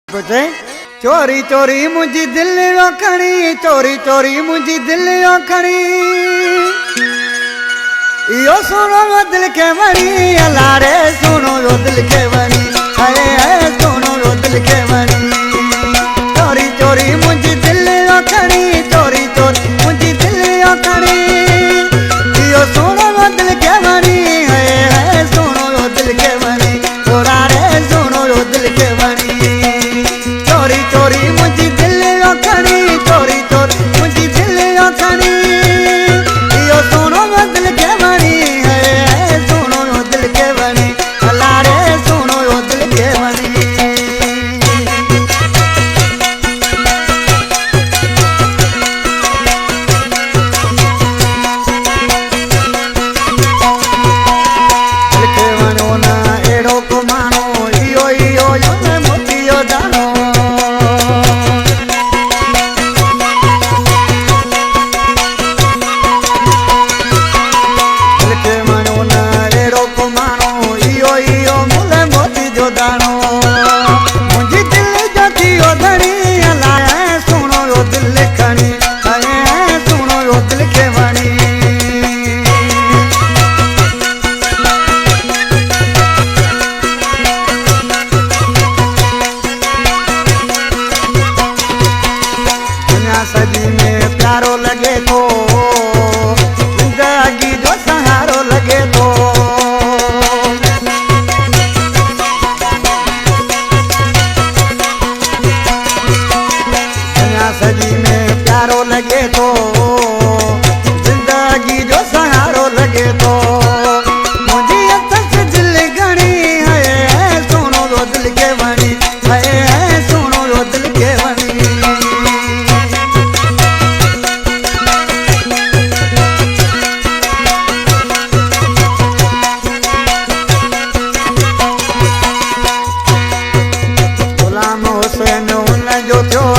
चोरी चोरी मुझी दिल खणी चोरी चोरी मुझी दिल खणी यो सुनो यो दिल के वणी अलारे सुनो यो दिल के वणी है सुनो यो दिल के वणी चोरी चोरी मुझी दिल खणी चोरी चोरी मुझी दिल खणी यो सुनो यो दिल के वणी है सुनो यो दिल के वणी थोड़ा रे सुनो यो दिल के वणी चोरी चोरी मुझी दिल खणी चोरी चोरी मुझी दिल खणी यो सुनो यो दिल के वणी है सुनो यो दिल के वणी अलारे सुनो यो दिल के वणी दिल के वणो ना एड़ो को मानो इयो इयो यो ने मोतियो दानो दानो मुझी दिल जाती ओ धनी अलाए सुनो यो दिल खणी है सुनो यो दिल के वणी दुनिया सजी में प्यारो लगे तो जिंदगी जो सहारो लगे तो सजी में प्यारो लगे तो जिंदगी जो सहारो लगे तो मुझे से दिल गणी है सुनो यो दिल के वणी है सुनो यो दिल के वणी गुलाम हुसैन उन जो थियो